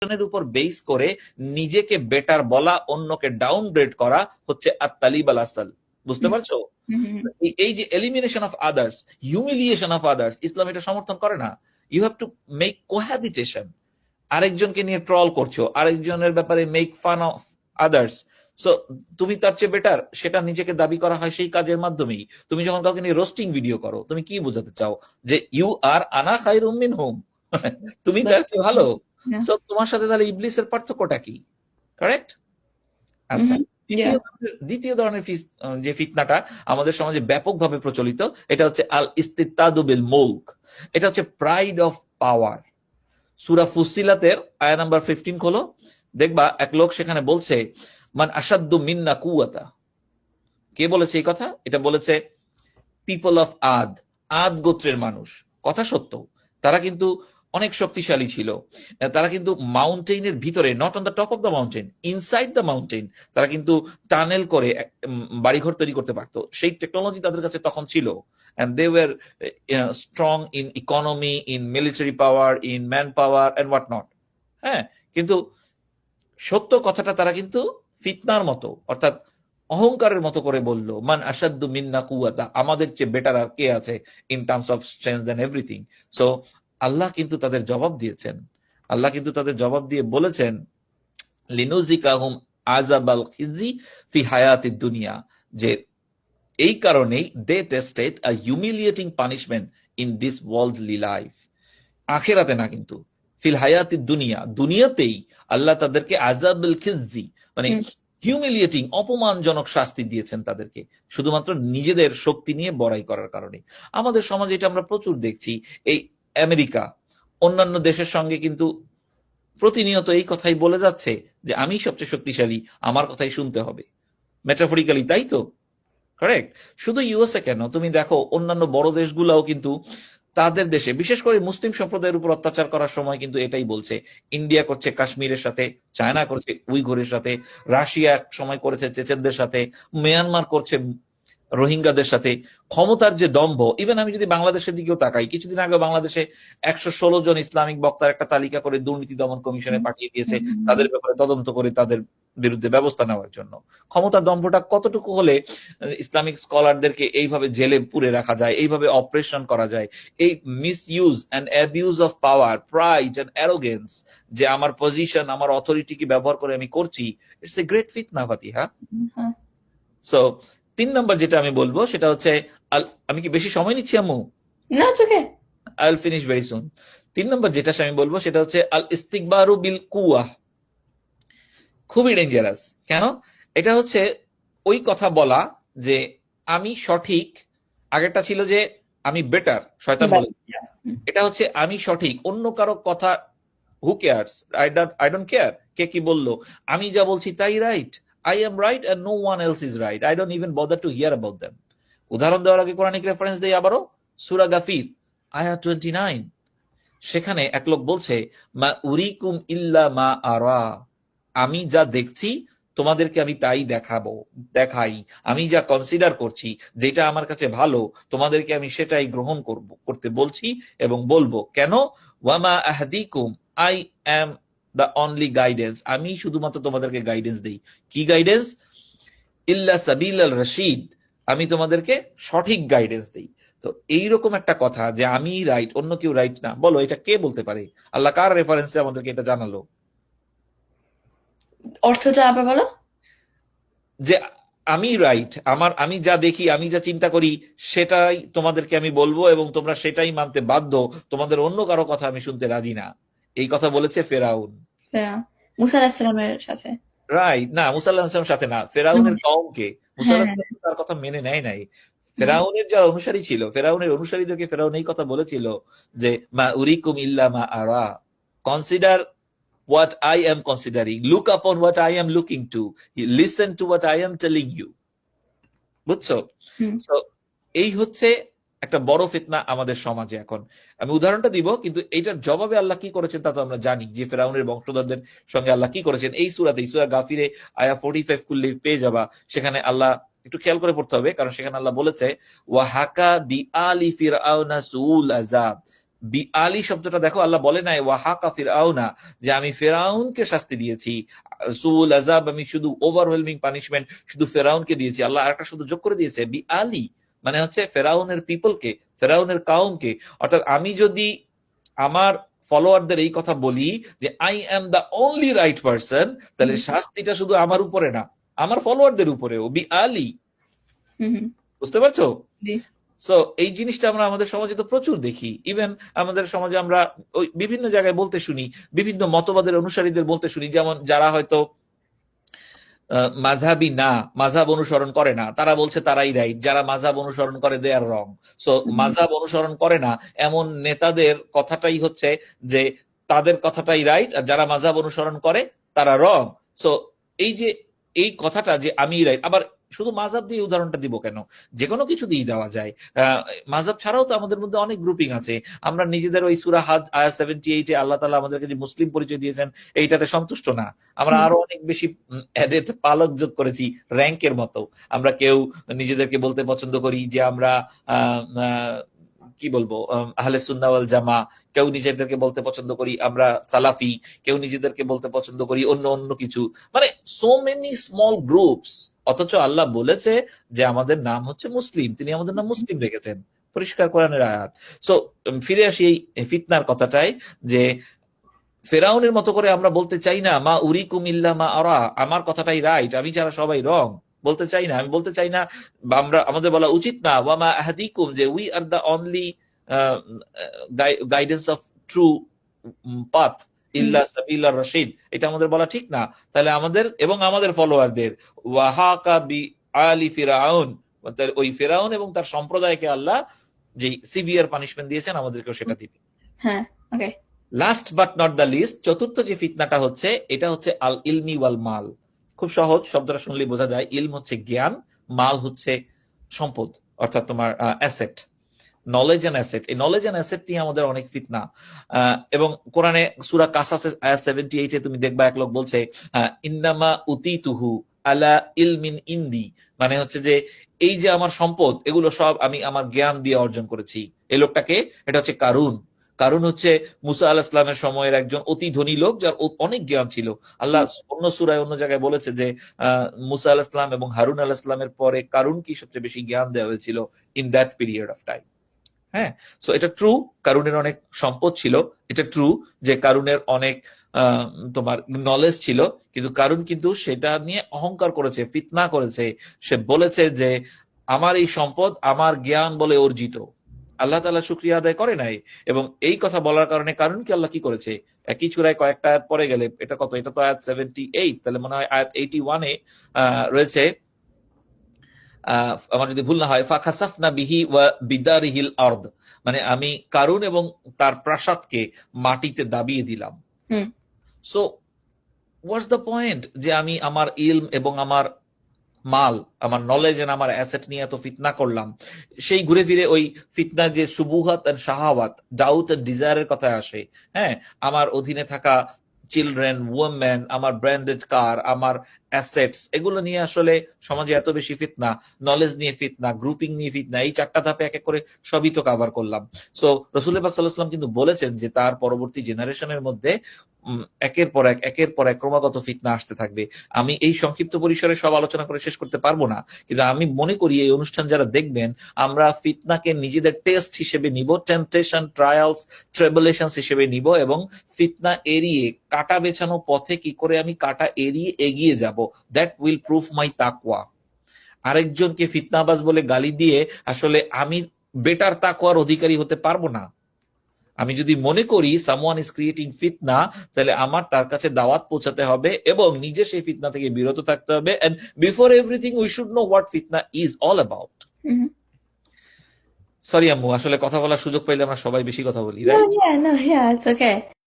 উপর বেস করে নিজেকে বেটার বলা, অন্যকে ডাউনগ্রেড করা হচ্ছে আত-তালিব আল-আসল। বুঝতে পারছো? এই যে elimination of others, humiliation of others, Islam এটা সমর্থন করে না। You have to make cohabitation. আরেকজনকে নিয়ে ট্রল করছো, আরেকজনের ব্যাপারে make fun of others, so তুমি তার চেয়ে বেটার, সেটা নিজেকে দাবি করা হয় সেই কাজের মাধ্যমেই। তুমি যখন কাউকে নিয়ে রোস্টিং ভিডিও করো, তুমি কি বোঝাতে চাও? যে ইউ আর আনা খায়রুম মিনহুম, তুমি তার চেয়ে ভালো। সো তোমার সাথে তাহলে ইবলিসের পার্থক্যটা কি? কারেক্ট? আচ্ছা, দ্বিতীয় ধরনের যে ফিতনাটা আমাদের সমাজে ব্যাপকভাবে প্রচলিত, এটা হচ্ছে আল ইস্তিতাদু বিল মুলক। এটা হচ্ছে প্রাইড অফ পাওয়ার। সূরা ফুসিলাতের আয়াত নাম্বার 15 খোলো, দেখবা এক লোক সেখানে বলছে মান আশাদ্দু মিন্না কুওয়াতা। কে বলেছে এই কথা? এটা বলেছে পিপল অফ আদ, আদ গোত্রের মানুষ। কথা সত্য, তারা কিন্তু অনেক শক্তিশালী ছিল। তারা কিন্তু মাউন্টেইনের ভিতরে, not on the top of the mountain, inside the mountain, তারা কিন্তু টানেল করে বাড়িঘর তৈরি করতে পারতো। সেই টেকনোলজি তাদের কাছে তখন ছিল। and they were strong in economy, in military power, in manpower and what not. হ্যাঁ, কিন্তু সত্য কথাটা তারা কিন্তু ফিতনার মতো, অর্থাৎ অহংকারের মতো করে বলল মান আসাদ্দু মিন্না কুওয়াতা, আমাদের চেয়ে বেটার আর কে আছে in terms of strength and everything. So Allah কিন্তু তাদের জবাব দিয়েছেন। আল্লাহ কিন্তু তাদের জবাব দিয়ে বলেছেন লিনুজিকাহুম আযাবাল খিজি ফি হায়াতিদ দুনিয়া, যে এই কারণেই they tasted a humiliating punishment in this worldly life. আখেরাতে না, কিন্তু ফিল হায়াতিদ দুনিয়া, দুনিয়াতেই আল্লাহ তাদেরকে আযাবুল খিজি, মানে হিউমিলিয়েটিং, অপমানজনক শাস্তি দিয়েছেন তাদেরকে, শুধুমাত্র নিজেদের শক্তি নিয়ে বড়াই করার কারণে। আমাদের সমাজে এটা আমরা প্রচুর দেখছি। এই আমেরিকা অন্যান্য দেশের সঙ্গে কিন্তু প্রতিনিয়ত এই কথাই বলে যাচ্ছে যে আমি সবচেয়ে শক্তিশালী, আমার কথাই শুনতে হবে। মেটাফরিক্যালি তাই তো, কারেক্ট? শুধু ইউএসএ কেন, তুমি দেখো অন্যান্য বড় দেশগুলোও কিন্তু তাদের দেশে বিশেষ করে মুসলিম সম্প্রদায়ের উপর অত্যাচার করার সময় কিন্তু এটাই বলছে। ইন্ডিয়া করছে কাশ্মীরের সাথে, চায়না করছে উইঘুরের সাথে, রাশিয়া এক সময় করেছে চেচেনদের সাথে, মিয়ানমার করছে রোহিঙ্গাদের সাথে। ক্ষমতার যে দম্ভ, ইভেন আমি যদি বাংলাদেশের দিকেও তাকাই, কিছুদিন আগে বাংলাদেশে 116 জন ইসলামিক বক্তার একটা তালিকা করে দুর্নীতি দমন কমিশনে পাঠিয়ে দিয়েছে, তাদের ব্যাপারে তদন্ত করে তাদের বিরুদ্ধে ব্যবস্থা নেওয়ার জন্য। ক্ষমতার দম্ভটা কতটুকু হলে ইসলামিক স্কলারদেরকে এইভাবে জেলে পুরে রাখা যায়, এইভাবে অপারেশন করা যায়? এই miss use and abuse of power, pride and arrogance, যে আমার পজিশন, আমার অথরিটিকে ব্যবহার করে আমি করছি, ইটস এ গ্রেট ফিতনা, ফাতিহা। সো 3 নম্বর যেটা আমি বলবো সেটা হচ্ছে, আমি কি বেশি সময় নিচ্ছি আম্মু? না, it's okay. I will finish very soon. 3 নম্বর যেটা আমি বলবো সেটা হচ্ছে আল ইস্তিকবারু বিল কুওয়া। খুবই ডেঞ্জারাস। কেন? এটা হচ্ছে ওই কথা বলা যে আমি সঠিক। আগেরটা ছিল যে আমি বেটার, শয়তান বলে। এটা হচ্ছে আমি সঠিক, অন্য কারো কথা হু কেয়ারস, আই ডোন্ট কেয়ার কে কি বললো, আমি যা বলছি তাই right. I am right and no one else is right. I don't even bother to hear about them. উদাহরণ দেওয়ার আগে কোরআনিক রেফারেন্স দেই আবারও, সূরা গাফির আয়াত 29। সেখানে এক লোক বলছে মা উরিকুম ইল্লা মা আরা, আমি যা দেখছি তোমাদেরকে আমি তাই দেখাই। আমি যা কনসিডার করছি, যেটা আমার কাছে ভালো, তোমাদেরকে আমি সেটাই গ্রহণ করতে বলছি এবং বলবো। কেন? ওয়ামা আহদিকুম, I am the only guidance, আমি শুধুমাত্র তোমাদেরকে গাইডেন্স দেই। কি গাইডেন্স? ইল্লা সাবিল আল রশিদ, আমি তোমাদেরকে সঠিক গাইডেন্স দেই। তো এইরকম একটা কথা যে আমি রাইট, অন্য কেউ রাইট না, বলো এটা কে বলতে পারে? আল্লাহ কার রেফারেন্সে আমাদেরকে এটা জানালো? অর্থটা আবার বলো। যে আমি রাইট, আমি যা দেখি, আমি যা চিন্তা করি, সেটাই তোমাদেরকে আমি বলবো এবং তোমরা সেটাই মানতে বাধ্য, তোমাদের অন্য কারো কথা আমি শুনতে রাজি না। এই কথা বলেছে ফেরাউন। মুসা আলাইহিস সালামের সাথে। রাইট, না মুসা আলাইহিস সালামের সাথে না, ফেরাউনের কওমকে। মুসা আলাইহিস সালাম তার কথা মেনে নেয় নাই। ফেরাউনের যারা অনুসারী ছিল, ফেরাউনের অনুসারীদেরকে ফেরাউন এই কথা বলেছিল যে মা উরিকুম ইল্লা মা আরা, consider what I am considering, look upon what I am looking to, listen to what I am telling you. বুঝছো? So এই হচ্ছে একটা বড় ফিতনা আমাদের সমাজে এখন। আমি উদাহরণটা দিব, কিন্তু এইটার জবাবে আল্লাহ কি করেছেন তা তো আমরা জানি, যে ফেরাউনের বংশধরদের সঙ্গে আল্লাহ কি করেছেন। এই সূরাতেই, সূরা গাফিরে আয়া 45 খুললে পেয়ে যাবা। সেখানে আল্লাহ, একটু খেয়াল করে পড়তে হবে, কারণ সেখানে আল্লাহ বলেছে ওয়া হাকা বি আলি ফিরআউনা সুল আযাব, বিআলি শব্দটা দেখো, আল্লাহ বলে নাই ওয়াহাকা ফিরআউনা, যে আমি ফেরাউনকে শাস্তি দিয়েছি, সুল আযাব, আমি শুধু ওভারওয়েলমিং পানিশমেন্ট শুধু ফেরাউনকে দিয়েছি। আল্লাহ আরেকটা শুধু যোগ করে দিয়েছে, বিআলি, মানে হচ্ছে ফেরাউনের পিপলকে, ফেরাউনের কাউমকে। অর্থাৎ আমি যদি আমার ফলোয়ারদের এই কথা বলি যে I am the only right person, তাহলে শাস্তিটা শুধু আমার উপরে না, আমার ফলোয়ারদের উপরেও, বিআলি। বুঝতে পারছো? জি। সো এই জিনিসটা আমরা আমাদের সমাজে তো প্রচুর দেখি। ইভেন আমাদের সমাজে আমরা ওই বিভিন্ন জায়গায় বলতে শুনি, বিভিন্ন মতবাদের অনুসারীদের বলতে শুনি, যেমন যারা হয়তো মাঝহাবি না, মাঝহাব অনুসরণ করে না, তারা বলছে তারাই রাইট, যারা মাঝহাব অনুসরণ করে দে আর রং। সো মাঝহাব অনুসরণ করে না এমন নেতাদের কথাটাই হচ্ছে যে তাদের কথাটাই রাইট, আর যারা মাঝহাব অনুসরণ করে তারা রং। সো এই যে এই কথাটা যে আমি রাইট, আবার শুধু মাযহাব দিয়ে উদাহরণটা দিব কেন, যে কোনো কিছু দিয়ে দেওয়া যায়। মাযহাব ছাড়াও তো আমাদের মধ্যে অনেক গ্রুপিং আছে। আমরা নিজেদের ওই সূরা হাজ আয়াত 78 এ আল্লাহ তাআলা আমাদেরকে যে মুসলিম পরিচয় দিয়েছেন এইটাতে সন্তুষ্ট না, আমরা আরো অনেক বেশি অ্যাডেড পালক যোগ করেছি র‍্যাঙ্কের মতো। আমরা কেউ নিজেদেরকে বলতে পছন্দ করি যে আমরা কি বলবো আহলে সুন্নাহ ওয়াল জামা, কেউ নিজেদেরকে বলতে পছন্দ করি আমরা সালাফি, কেউ নিজেদেরকে বলতে পছন্দ করি অন্য অন্য কিছু, মানে সো মেনি স্মল গ্রুপস। অথচ আল্লাহ বলেছে যে আমাদের নাম হচ্ছে মুসলিম, তিনি আমাদের নাম মুসলিম রেখেছেন, পরিষ্কার কোরআনের আয়াত। সো ফিরে আসি এই ফিতনার কথাটাই, যে ফেরাউনের মতো করে আমরা বলতে চাই না মা উরিকুম ইল্লা মা আরা, আমার কথাটাই রাইট, আমি ছাড়া সবাই রং, বলতে চাই না। আমি বলতে চাই না, বা আমরা আমাদের বলা উচিত না ওয়া মা আহাদিকুম, যে we are the only guidance of true path ইল্লা সাবিলার রাশিদ, এটা আমাদের বলা ঠিক না। তাহলে আমাদের এবং আমাদের ফলোয়ারদের ওয়াহাকা বি আলি ফিরাউন, ওই ফেরাউন এবং তার সম্প্রদায়কে আল্লাহ যে সিভিয়ার পানিশমেন্ট দিয়েছেন আমাদেরকেও সেটা দিবে। হ্যাঁ, okay. Last but not the least, চতুর্থ যে ফিতনাটা হচ্ছে এটা হচ্ছে আল ইলমি ওয়াল মাল। খুব সহজ, শব্দটা শুনলেই বোঝা যায়। ইলম হচ্ছে জ্ঞান, মাল হচ্ছে সম্পদ, অর্থাৎ তোমার অ্যাসেট, নলেজ এন্ড অ্যাসেট। এই নলেজ এন্ড অ্যাসেট নিয়ে আমাদের অনেক ফিতনা। এবং কোরআনে সূরা কাসাসের আয়াত 78 এ তুমি দেখবা এক লোক বলছে ইন্নামা উতিতুহু আলা ইলমিন ইন্দি, মানে হচ্ছে যে এই যে আমার সম্পদ এগুলো সব আমি আমার জ্ঞান দিয়ে অর্জন করেছি। এই লোকটাকে, এটা হচ্ছে কারুন। কারণ হচ্ছে মুসা আলাইহিস সালামের সময়ের একজন অতি ধনী লোক, যার অনেক জ্ঞান ছিল। আল্লাহ অন্য সূরায় অন্য জায়গায় বলেছে যে মুসা আলাইহিস সালাম এবং হারুন আলাইহিস সালামের পরে কারুন কি সবচেয়ে বেশি জ্ঞান দেওয়া হয়েছিল in that period of time. হ্যাঁ, সো এটা ট্রু, কারুনের অনেক সম্পদ ছিল, এটা ট্রু যে কারুনের অনেক তোমার নলেজ ছিল, কিন্তু কারুন কিন্তু সেটা নিয়ে অহংকার করেছে, ফিতনা করেছে। সে বলেছে যে আমার এই সম্পদ আমার জ্ঞান বলে অর্জিত, আল্লাহ তাআলা শুকরিয়া আদায় করে নাই। এবং এই কথা বলার কারণে কারুনকে আল্লাহ কি করেছে, একই চূড়ায় কয়েকটা আয়াত পরে গেলে, এটা কত, এটা তো আয়াত 78, তাহলে মনে হয় আয়াত 81 এ রয়েছে, আমার যদি ভুল না হয়, ফাখাসাফনা বিহি ওয়া বিদারিহিল আরদ, মানে আমি কারুন এবং তার প্রাসাদকে মাটিতে দাবিয়ে দিলাম। সো হোয়াটস দ্য পয়েন্ট, যে আমি আমার ইলম এবং আমার মাল, আমার নলেজ এন্ড আমার অ্যাসেট নিয়ে এত ফিতনা করলাম, সেই ঘুরে ফিরে ওই ফিতনা যে সুবুহাত এন্ড শাহাওয়াত, ডাউট এন্ড ডিজায়ারের কথা আসে। হ্যাঁ, আমার অধীনে থাকা চিলড্রেন, ওমেন, আমার ব্র্যান্ডেড কার, আমার অ্যাসেটস, এগুলো নিয়ে আসলে সমাজে এত বেশি ফিতনা, নলেজ নিয়ে ফিতনা, গ্রুপিং নিয়ে ফিতনা, এই চারটা ধাপে এক এক করে সবই তো কভার করলাম। সো রাসূল পাক সাল্লাল্লাহু আলাইহি ওয়াসাল্লাম কিন্তু বলেছেন যে তার পরবর্তী জেনারেশনের মধ্যে একের পর এক ক্রমাগত ফিতনা আসতে থাকবে। আমি এই সংক্ষিপ্ত পরিসরে সব আলোচনা করে শেষ করতে পারবো না, কিন্তু আমি মনে করি এই অনুষ্ঠান যারা দেখবেন, আমরা ফিতনাকে নিজেদের টেস্ট হিসেবে নিব, টেম্পটেশন, ট্রায়ালস, ট্রিবুলেশনস হিসেবে নিব, এবং ফিতনা এড়িয়ে কাটা বেছানো পথে কি করে আমি কাটা এড়িয়ে এগিয়ে যাব, দ্যাট উইল প্রুভ মাই তাকওয়া। আরেকজনকে ফিতনাবাজ বলে গালি দিয়ে আসলে আমি বেটার তাকওয়ার অধিকারী হতে পারবো না। আমি যদি মনে করি সামওয়ান ইজ ক্রিয়েটিং ফিতনা, তাহলে আমার তার কাছে দাওয়াত পৌঁছাতে হবে এবং নিজে সেই ফিতনা থেকে বিরত থাকতে হবে। And before everything we should know what ফিতনা ইজ অল অ্যাবাউট। সরি আম্মু, আসলে কথা বলার সুযোগ পাইলে আমরা সবাই বেশি কথা বলি, No, right? yeah, no, yeah, it's okay.